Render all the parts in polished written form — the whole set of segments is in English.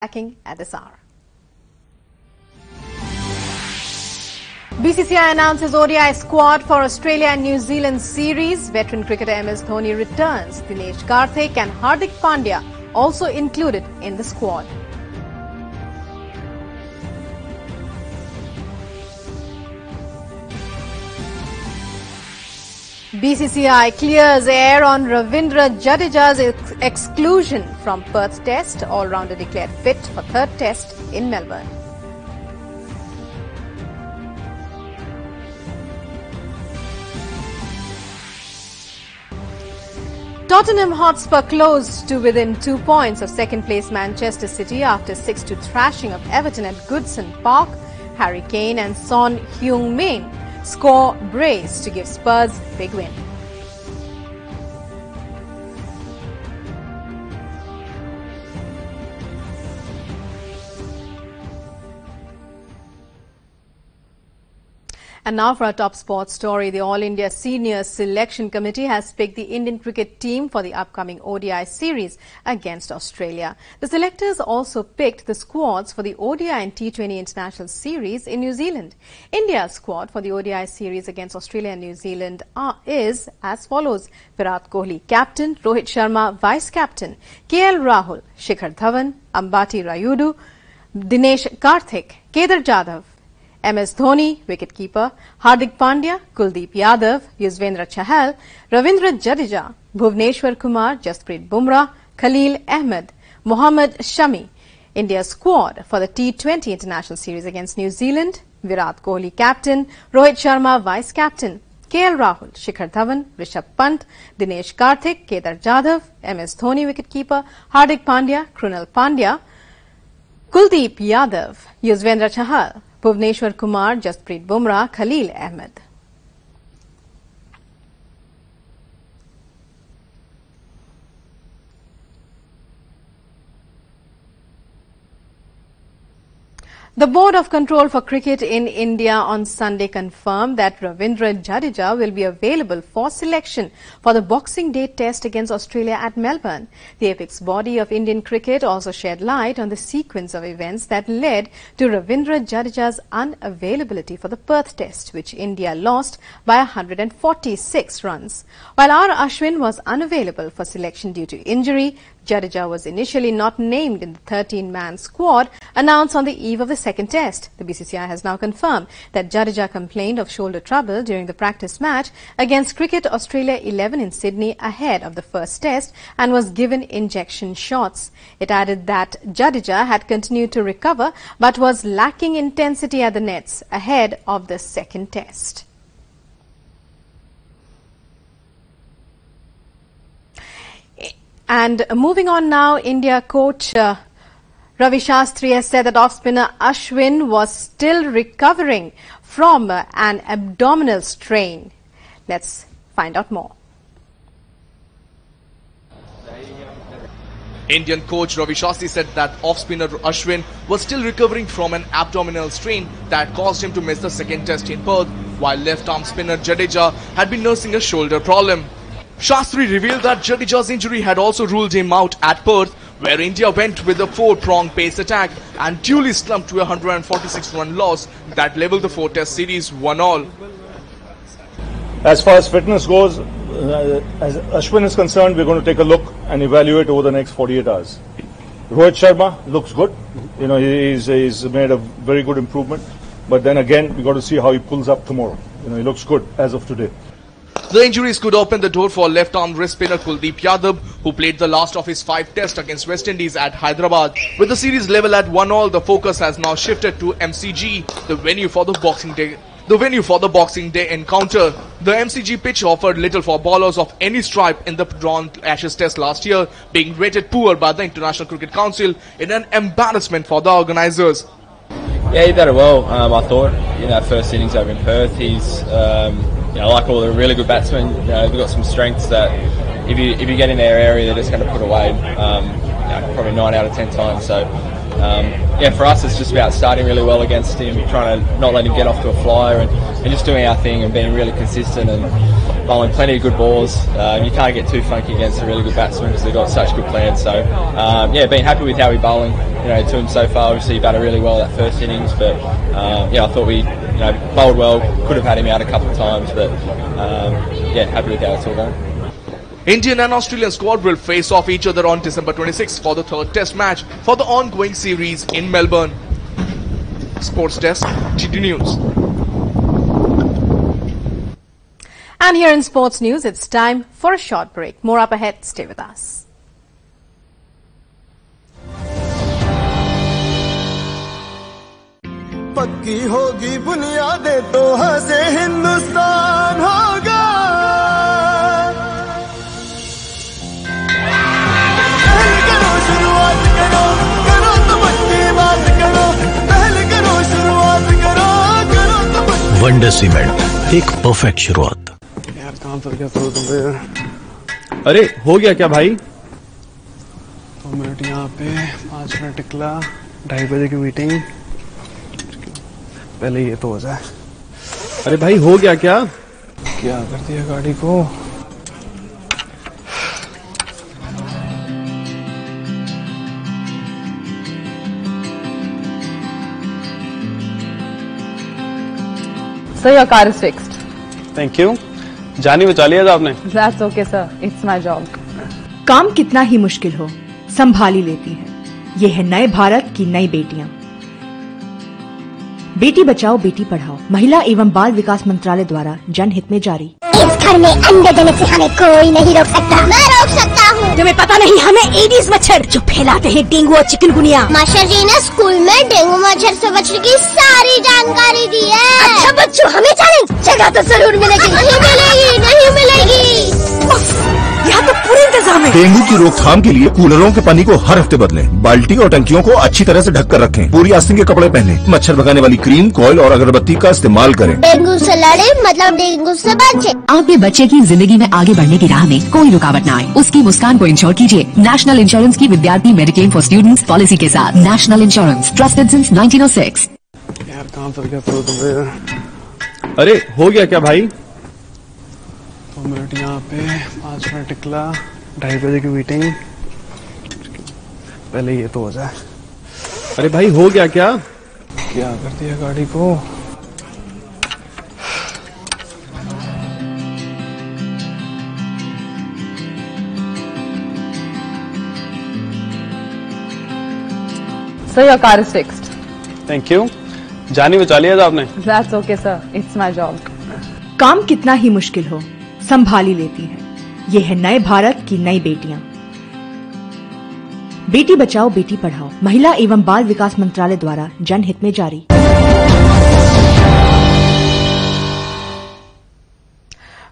Tracking at this hour. BCCI announces ODI squad for Australia and New Zealand series. Veteran cricketer MS Dhoni returns. Dinesh Karthik and Hardik Pandya also included in the squad. BCCI clears air on Ravindra Jadeja's exclusion from Perth Test. All-rounder declared fit for third Test in Melbourne. Tottenham Hotspur closed to within 2 points of second-place Manchester City after 6-2 thrashing of Everton at Goodson Park. Harry Kane and Son Heung-min score brace to give Spurs big win. And now for our top sports story. The All India Senior Selection Committee has picked the Indian cricket team for the upcoming ODI series against Australia. The selectors also picked the squads for the ODI and T20 international series in New Zealand. India's squad for the ODI series against Australia and New Zealand is as follows: Virat Kohli captain, Rohit Sharma vice captain, KL Rahul, Shikhar Dhawan, Ambati Rayudu, Dinesh Karthik, Kedar Jadhav, MS Dhoni, wicketkeeper, Hardik Pandya, Kuldeep Yadav, Yuzvendra Chahal, Ravindra Jadeja, Bhuvneshwar Kumar, Jasprit Bumrah, Khalil Ahmed, Mohammad Shami. India's squad for the T20 international series against New Zealand: Virat Kohli captain, Rohit Sharma vice captain, KL Rahul, Shikhar Dhawan, Rishabh Pant, Dinesh Karthik, Kedar Jadhav, MS Dhoni, wicketkeeper, Hardik Pandya, Krunal Pandya, Kuldeep Yadav, Yuzvendra Chahal, Bhuvneshwar Kumar, Jasprit Bumrah, Khalil Ahmed. The Board of Control for Cricket in India on Sunday confirmed that Ravindra Jadeja will be available for selection for the Boxing Day Test against Australia at Melbourne. The apex body of Indian cricket also shed light on the sequence of events that led to Ravindra Jadeja's unavailability for the Perth Test, which India lost by 146 runs. While R. Ashwin was unavailable for selection due to injury, Jadeja was initially not named in the 13-man squad announced on the eve of the second test. The BCCI has now confirmed that Jadeja complained of shoulder trouble during the practice match against Cricket Australia 11 in Sydney ahead of the first test and was given injection shots. It added that Jadeja had continued to recover but was lacking intensity at the nets ahead of the second test. And moving on now, India coach Ravi Shastri has said that off-spinner Ashwin was still recovering from an abdominal strain. Let's find out more. Indian coach Ravi Shastri said that off-spinner Ashwin was still recovering from an abdominal strain that caused him to miss the second test in Perth, while left-arm spinner Jadeja had been nursing a shoulder problem. Shastri revealed that Jadeja's injury had also ruled him out at Perth, where India went with a four-pronged pace attack and duly slumped to a 146-run loss that levelled the four-test series 1-all. As far as fitness goes, as Ashwin is concerned, we're going to take a look and evaluate over the next 48 hours. Rohit Sharma looks good. You know, he's made a very good improvement. But then again, we've got to see how he pulls up tomorrow. You know, he looks good as of today. The injuries could open the door for left-arm wrist spinner Kuldeep Yadav, who played the last of his 5 tests against West Indies at Hyderabad. With the series level at 1-all, the focus has now shifted to MCG, the venue for the Boxing Day encounter. The MCG pitch offered little for bowlers of any stripe in the drawn Ashes Test last year, being rated poor by the International Cricket Council in an embarrassment for the organisers. Yeah, he batted well, I thought, in that first innings over in Perth. He's, like all the really good batsmen, they've got some strengths that if you get in their area, they're just going to put away, probably 9 out of 10 times. So, yeah, for us it's just about starting really well against him, trying to not let him get off to a flyer, and just doing our thing and being really consistent and bowling plenty of good balls. You can't get too funky against a really good batsman because they've got such good plans. So yeah, been happy with how we're bowling. To him so far. Obviously he batted really well that first innings, but yeah, I thought we bowled well. Could have had him out a couple of times, but yeah, happy with how it's all going. Indian and Australian squad will face off each other on December 26 for the third test match for the ongoing series in Melbourne. Sports Desk, GT News. And here in sports news, it's time for a short break. More up ahead. Stay with us. पक्की होगी बुनियादें तो हंसे हिंदुस्तान होगा। पहले करो शुरुआत करो, करो तो पक्की बात करो, पहले करो शुरुआत करो, करो तो पक्की। वंडर सीमेंट, एक परफेक्ट शुरुआत। यार कहाँ पर क्या करो तुम यार? अरे हो गया क्या भाई? 2 मिनट यहाँ पे, 5 मिनट निकला, 2:30 बजे की मीटिंग। पहले ये तो हो जाए। अरे भाई हो गया क्या? क्या कर दिया गाड़ी को? Sir, your car is fixed. Thank you. जानी बचा लिया था आपने? That's okay, sir. It's my job. काम कितना ही मुश्किल हो, संभाली लेती है। ये है नए भारत की नई बेटियां। बेटी बचाओ बेटी पढ़ाओ महिला एवं बाल विकास मंत्रालय द्वारा जनहित में जारी। इस घर में अंडे देने से हमें कोई नहीं रोक सकता। मैं रोक सकता हूँ। तुम्हें पता नहीं हमें एडीज मच्छर जो फैलाते हैं डेंगू और चिकनगुनिया। मास्टर जी ने स्कूल में डेंगू मच्छर से बचने की सारी जानकारी दी है। अच्छा बच्चों, हमें चैलेंज जगह तो जरूर मिलेगी। नहीं मिलेगी, नहीं मिलेगी। यहाँ तो पूरे इंतजाम है। डेंगू की रोकथाम के लिए कूलरों के पानी को हर हफ्ते बदलें। बाल्टी और टंकियों को अच्छी तरह से ढक कर रखें। पूरी आस्तीन के कपड़े पहने। मच्छर भगाने वाली क्रीम, कॉइल और अगरबत्ती का इस्तेमाल करें। डेंगू से लड़े मतलब डेंगू से बचे। आपके बच्चे की जिंदगी में आगे बढ़ने की राह में कोई रुकावट न आए, उसकी मुस्कान को इंश्योर कीजिए नेशनल इंश्योरेंस की विद्यार्थी मेडिक्लेम फॉर स्टूडेंट्स पॉलिसी के साथ। National insurance, trusted since 1906। यार कहाँ पर क्या करो तुम यार? अरे हो गया क्या भाई? 2 मिनट यहाँ पे, 5 मिनट निकला, 2:30 बजे की मीटिंग। पहले ये तो हो जाए। अरे भाई हो गया क्या? क्या कर दिया गाड़ी को? Sir, your car is fixed. Thank you. जानी बचा लिया था आपने? That's okay, sir. It's my job. काम कितना ही मुश्किल हो, संभाली लेती है। ये है नए भारत की नई बेटियां। बेटी बचाओ बेटी पढ़ाओ महिला एवं बाल विकास मंत्रालय द्वारा जनहित में जारी।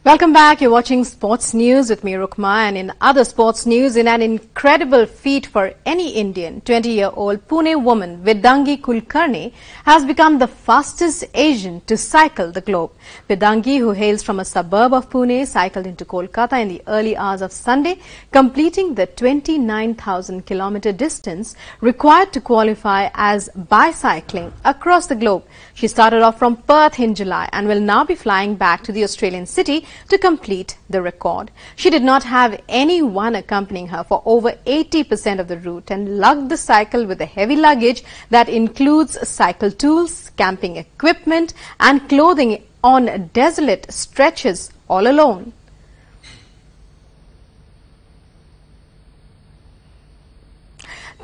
Welcome back. You're watching Sports News with me, Rukma. And in other sports news, in an incredible feat for any Indian, 20-year-old Pune woman Vedangi Kulkarni has become the fastest Asian to cycle the globe. Vedangi, who hails from a suburb of Pune, cycled into Kolkata in the early hours of Sunday, completing the 29,000-kilometer distance required to qualify as bicycling across the globe. She started off from Perth in July and will now be flying back to the Australian city to complete the record. She did not have anyone accompanying her for over 80% of the route and lugged the cycle with a heavy luggage that includes cycle tools, camping equipment and clothing on desolate stretches all alone.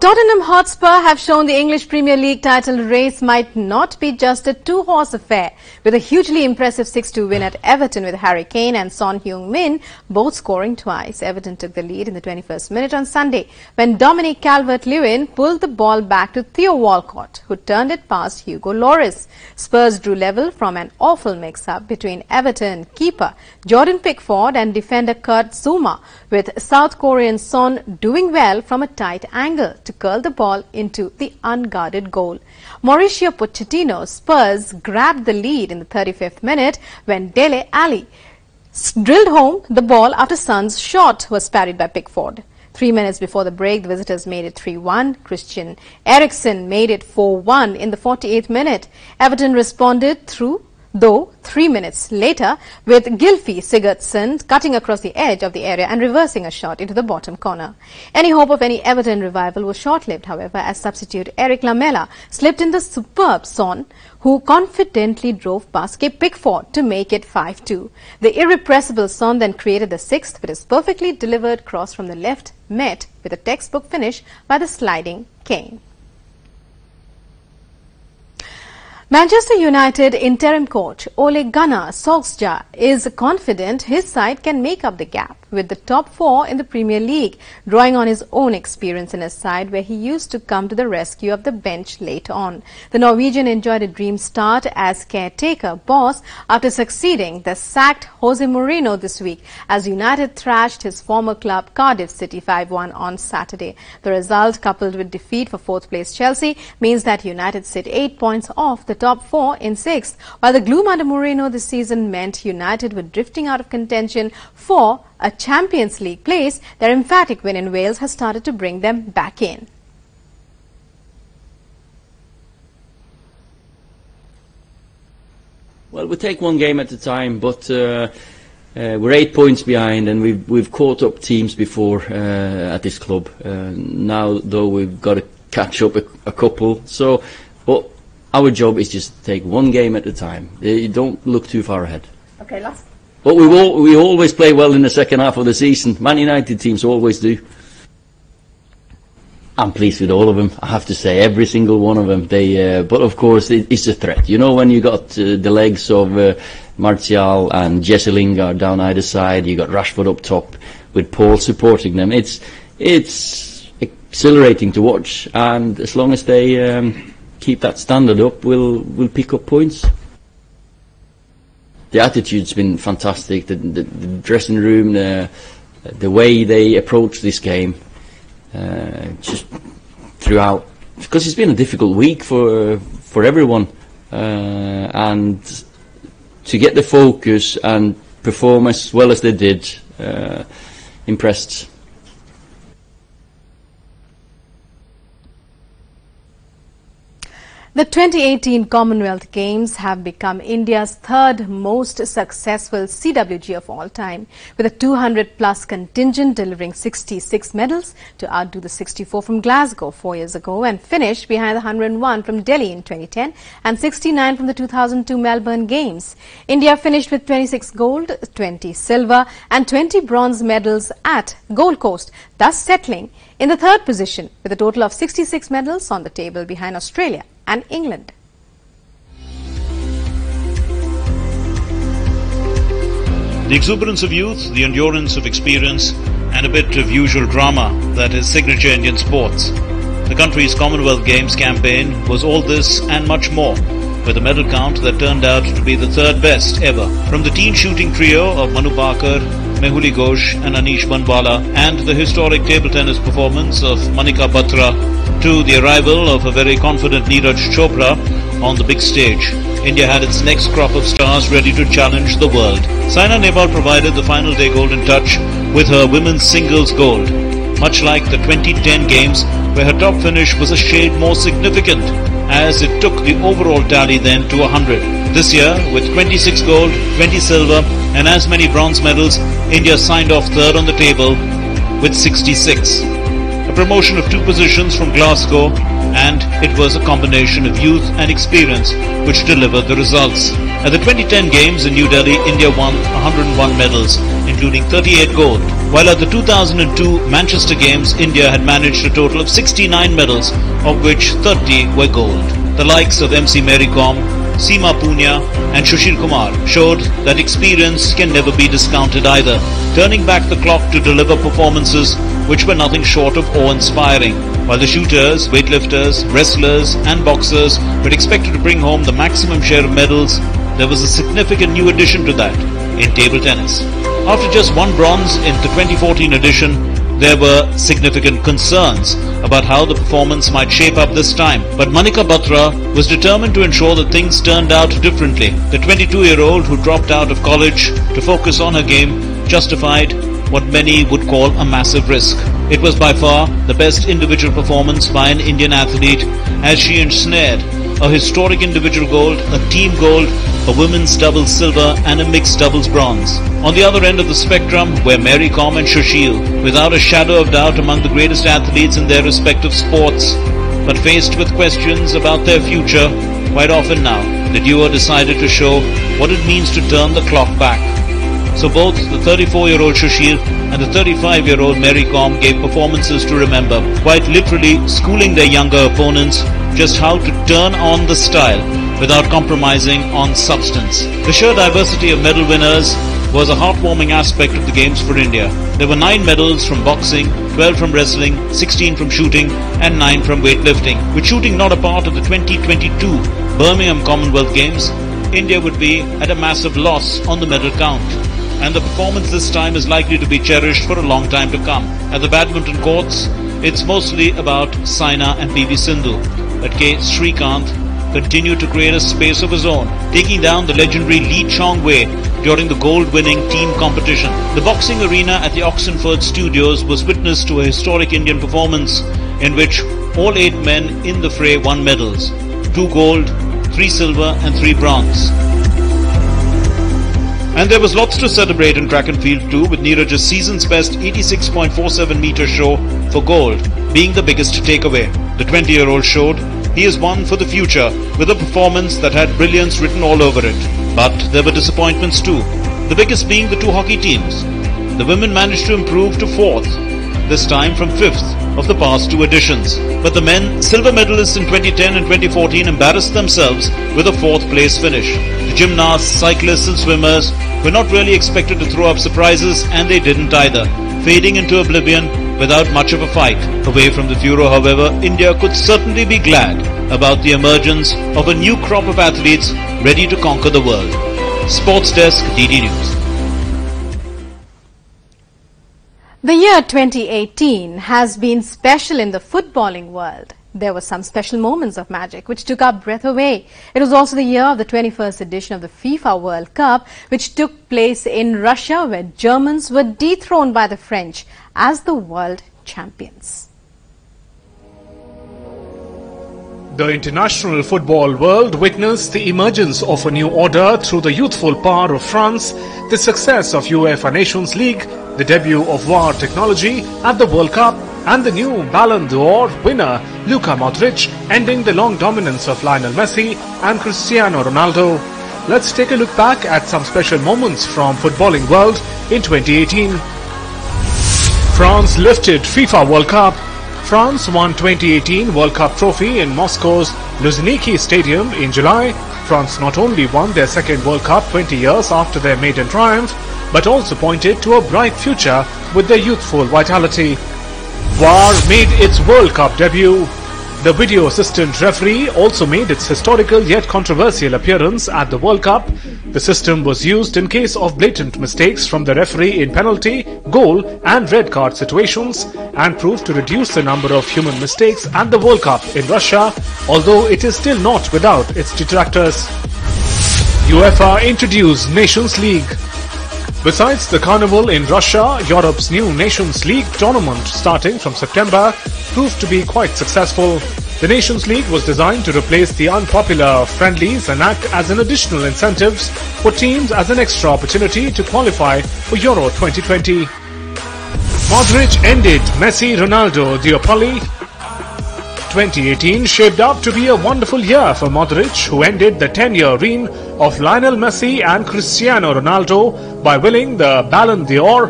Tottenham Hotspur have shown the English Premier League title race might not be just a two-horse affair. With a hugely impressive 6-2 win at Everton with Harry Kane and Son Heung-min both scoring twice, Everton took the lead in the 21st minute on Sunday when Dominic Calvert-Lewin pulled the ball back to Theo Walcott, who turned it past Hugo Lloris. Spurs drew level from an awful mix-up between Everton keeper Jordan Pickford and defender Kurt Zouma, with South Korean Son doing well from a tight angle to curl the ball into the unguarded goal. Mauricio Pochettino's Spurs grabbed the lead in the 35th minute when Dele Alli drilled home the ball after Son's shot was parried by Pickford. 3 minutes before the break, the visitors made it 3-1. Christian Eriksen made it 4-1 in the 48th minute. Everton responded though 3 minutes later, with Gylfi Sigurdsson cutting across the edge of the area and reversing a shot into the bottom corner. Any hope of any Everton revival was short-lived, however, as substitute Eric Lamela slipped in the superb Son, who confidently drove past Cape Pickford to make it 5-2. The irrepressible Son then created the sixth, with his perfectly delivered cross from the left met with a textbook finish by the sliding Kane. Manchester United interim coach Ole Gunnar Solskjaer is confident his side can make up the gap with the top four in the Premier League, drawing on his own experience in his side where he used to come to the rescue of the bench late on. The Norwegian enjoyed a dream start as caretaker boss after succeeding the sacked Jose Mourinho this week as United thrashed his former club Cardiff City 5-1 on Saturday. The result, coupled with defeat for fourth place Chelsea, means that United sit 8 points off the top four in sixth, while the gloom under Mourinho this season meant United were drifting out of contention for a Champions League place. Their emphatic win in Wales has started to bring them back in. Well, we take one game at a time, but we're 8 points behind, and we've caught up teams before at this club. Now, though, we've got to catch up a couple. But our job is just to take one game at a time. You don't look too far ahead. Okay, last. But we always play well in the second half of the season. Man United teams always do. I'm pleased with all of them, I have to say, every single one of them. But of course, it's a threat. You know, when you got the legs of Martial and Jesse Lingard down either side, you got Rashford up top with Paul supporting them. It's exhilarating to watch, and as long as they keep that standard up, we'll pick up points. The attitude's been fantastic. The dressing room, the way they approach this game, just throughout, because it's been a difficult week for everyone, and to get the focus and perform as well as they did, impressed. The 2018 Commonwealth Games have become India's third most successful CWG of all time, with a 200-plus contingent delivering 66 medals to outdo the 64 from Glasgow 4 years ago and finish behind the 101 from Delhi in 2010 and 69 from the 2002 Melbourne Games. India finished with 26 gold, 20 silver and 20 bronze medals at Gold Coast, thus settling in the third position with a total of 66 medals on the table behind Australia and England. The exuberance of youth, the endurance of experience, and a bit of usual drama that is signature Indian sports. The country's Commonwealth Games campaign was all this and much more, with a medal count that turned out to be the third best ever. From the teen shooting trio of Manu Bhaker, Mehuli Ghosh and Anish Banwala, and the historic table tennis performance of Manika Batra, to the arrival of a very confident Neeraj Chopra on the big stage, India had its next crop of stars ready to challenge the world. Saina Nehwal provided the final day golden touch with her women's singles gold, much like the 2010 Games, where her top finish was a shade more significant, as it took the overall tally then to 100. This year, with 26 gold, 20 silver and as many bronze medals, India signed off third on the table with 66. A promotion of 2 positions from Glasgow, and it was a combination of youth and experience which delivered the results. At the 2010 Games in New Delhi, India won 101 medals, including 38 gold, while at the 2002 Manchester Games, India had managed a total of 69 medals, of which 30 were gold. The likes of MC Mary Kom, Seema Punia and Sushil Kumar showed that experience can never be discounted either, turning back the clock to deliver performances which were nothing short of awe-inspiring. While the shooters, weightlifters, wrestlers and boxers were expected to bring home the maximum share of medals, there was a significant new addition to that in table tennis. After just 1 bronze in the 2014 edition, there were significant concerns about how the performance might shape up this time, but Manika Batra was determined to ensure that things turned out differently. The 22-year-old who dropped out of college to focus on her game justified what many would call a massive risk. It was by far the best individual performance by an Indian athlete as she ensnared a historic individual gold, a team gold, a women's doubles silver and a mixed doubles bronze. On the other end of the spectrum were Mary Kom and Sushil, without a shadow of doubt among the greatest athletes in their respective sports. But faced with questions about their future, quite often now, the duo decided to show what it means to turn the clock back. So both the 34-year-old Sushil and the 35-year-old Mary Kom gave performances to remember, quite literally schooling their younger opponents just how to turn on the style without compromising on substance. The sheer diversity of medal winners was a heartwarming aspect of the games for India. There were 9 medals from boxing, 12 from wrestling, 16 from shooting and 9 from weightlifting. With shooting not a part of the 2022 Birmingham Commonwealth Games, India would be at a massive loss on the medal count. And the performance this time is likely to be cherished for a long time to come. At the badminton courts, it's mostly about Saina and PV Sindhu, but K. Srikanth continued to create a space of his own, taking down the legendary Lee Chong-wei during the gold-winning team competition. The boxing arena at the Oxenford Studios was witness to a historic Indian performance in which all 8 men in the fray won medals, 2 gold, 3 silver and 3 bronze. And there was lots to celebrate in track and field too, with Neeraj's season's best 86.47 meter show for gold being the biggest takeaway. The 20-year-old showed he is one for the future with a performance that had brilliance written all over it. But there were disappointments too, the biggest being the 2 hockey teams. The women managed to improve to 4th, this time from 5th of the past 2 editions. But the men, silver medalists in 2010 and 2014, embarrassed themselves with a 4th place finish. The gymnasts, cyclists and swimmers were not really expected to throw up surprises, and they didn't either, fading into oblivion without much of a fight. Away from the furor, however, India could certainly be glad about the emergence of a new crop of athletes ready to conquer the world. Sports Desk, DD News. The year 2018 has been special in the footballing world. There were some special moments of magic which took our breath away. It was also the year of the 21st edition of the FIFA World Cup, which took place in Russia, where Germans were dethroned by the French as the world champions. The international football world witnessed the emergence of a new order through the youthful power of France, the success of UEFA Nations League, the debut of VAR technology at the World Cup, and the new Ballon d'Or winner Luka Modric, ending the long dominance of Lionel Messi and Cristiano Ronaldo. Let's take a look back at some special moments from footballing world in 2018. France lifted FIFA World Cup. France won 2018 World Cup trophy in Moscow's Luzhniki Stadium in July. France not only won their second World Cup 20 years after their maiden triumph, but also pointed to a bright future with their youthful vitality. VAR made its World Cup debut. The video assistant referee also made its historical yet controversial appearance at the World Cup. The system was used in case of blatant mistakes from the referee in penalty, goal and red card situations, and proved to reduce the number of human mistakes at the World Cup in Russia, although it is still not without its detractors. UEFA introduced Nations League. Besides the carnival in Russia, Europe's new Nations League tournament starting from September proved to be quite successful. The Nations League was designed to replace the unpopular friendlies and act as an additional incentives for teams as an extra opportunity to qualify for Euro 2020. Modric ended Messi-Ronaldo duopoly. 2018 shaped up to be a wonderful year for Modric, who ended the 10-year reign of Lionel Messi and Cristiano Ronaldo by winning the Ballon d'Or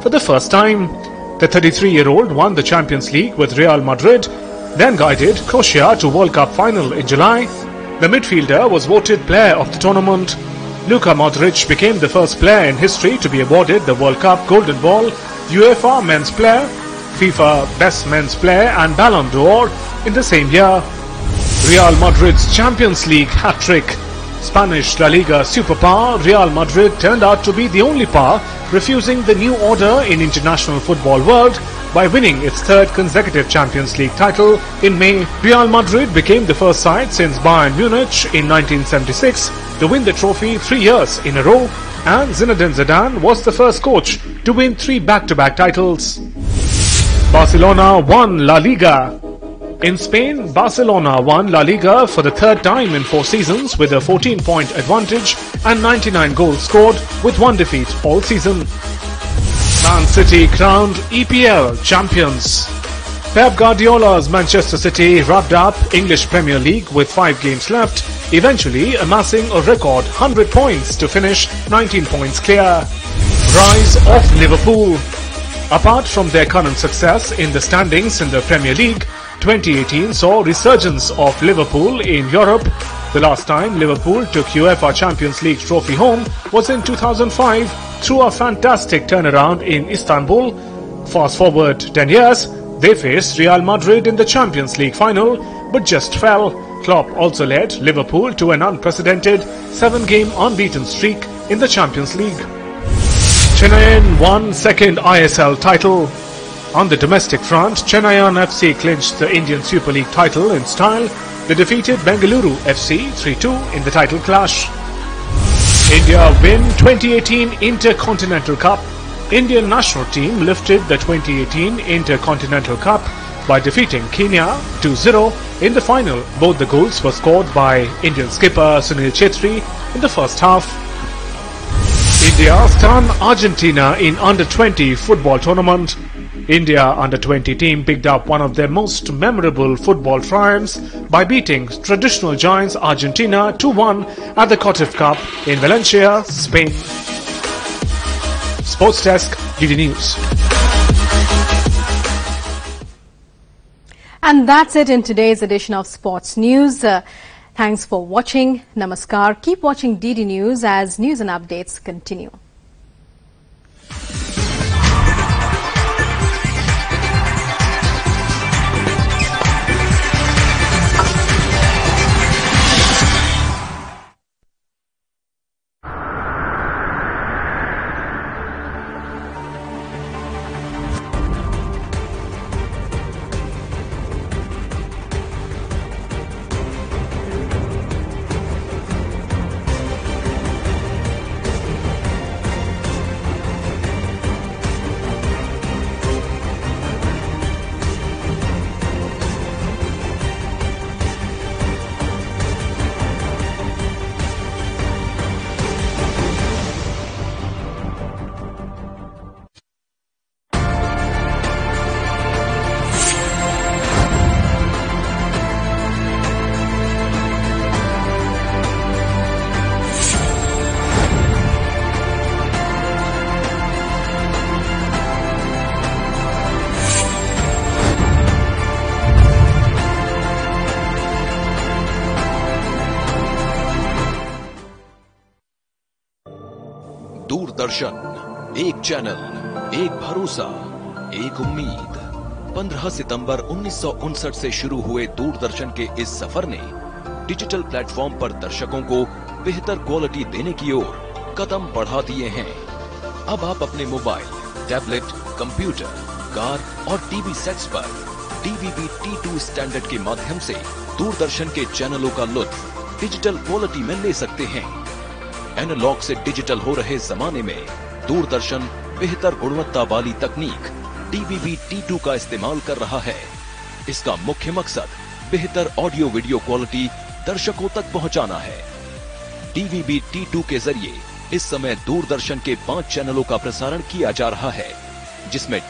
for the first time. The 33-year-old won the Champions League with Real Madrid, then guided Croatia to World Cup final in July. The midfielder was voted player of the tournament. Luka Modric became the first player in history to be awarded the World Cup Golden Ball, UEFA Men's Player, FIFA Best Men's Player and Ballon d'Or in the same year. Real Madrid's Champions League hat-trick. Spanish La Liga superpower Real Madrid turned out to be the only power refusing the new order in international football world by winning its third consecutive Champions League title in May. Real Madrid became the first side since Bayern Munich in 1976 to win the trophy 3 years in a row, and Zinedine Zidane was the first coach to win 3 back-to-back titles. Barcelona won La Liga. In Spain, Barcelona won La Liga for the third time in 4 seasons with a 14-point advantage and 99 goals scored with 1 defeat all season. Man City crowned EPL champions. Pep Guardiola's Manchester City wrapped up English Premier League with 5 games left, eventually amassing a record 100 points to finish 19 points clear. Rise of Liverpool. Apart from their current success in the standings in the Premier League, 2018 saw resurgence of Liverpool in Europe. The last time Liverpool took UEFA Champions League trophy home was in 2005 through a fantastic turnaround in Istanbul. Fast forward 10 years, they faced Real Madrid in the Champions League final but just fell. Klopp also led Liverpool to an unprecedented 7-game unbeaten streak in the Champions League. Chennaiyin won second ISL title. On the domestic front, Chennaiyin FC clinched the Indian Super League title in style. They defeated Bengaluru FC 3-2 in the title clash. India win 2018 Intercontinental Cup. Indian national team lifted the 2018 Intercontinental Cup by defeating Kenya 2-0 in the final. Both the goals were scored by Indian skipper Sunil Chhetri in the first half. India stunned Argentina in Under-20 football tournament. India Under-20 team picked up one of their most memorable football triumphs by beating traditional giants Argentina 2-1 at the Cotif Cup in Valencia, Spain. Sports Desk, DD News. And that's it in today's edition of Sports News. Thanks for watching. Namaskar. Keep watching DD News as news and updates continue. Doordarshan, एक channel, एक भरोसा, एक उम्मीद। 15 सितंबर 1959 से शुरू हुए दूरदर्शन के इस सफर ने डिजिटल प्लेटफॉर्म पर दर्शकों को बेहतर क्वालिटी देने की ओर कदम बढ़ा दिए हैं। अब आप अपने मोबाइल, टैबलेट, कंप्यूटर, कार और टीवी सेट्स पर DVB T2 स्टैंडर्ड के माध्यम से दूरदर्शन के चैनलों का लुत्फ डिजिटल क्वालिटी में ले सकते हैं। एनालॉग से डिजिटल हो रहे जमाने में दूरदर्शन बेहतर गुणवत्ता वाली तकनीक DVB T2 का इस्तेमाल कर रहा है। इसका मुख्य मकसद बेहतर ऑडियो वीडियो क्वालिटी दर्शकों तक पहुंचाना है। DVB T2 के जरिए इस समय दूरदर्शन के 5 चैनलों का प्रसारण किया जा रहा है, जिसमें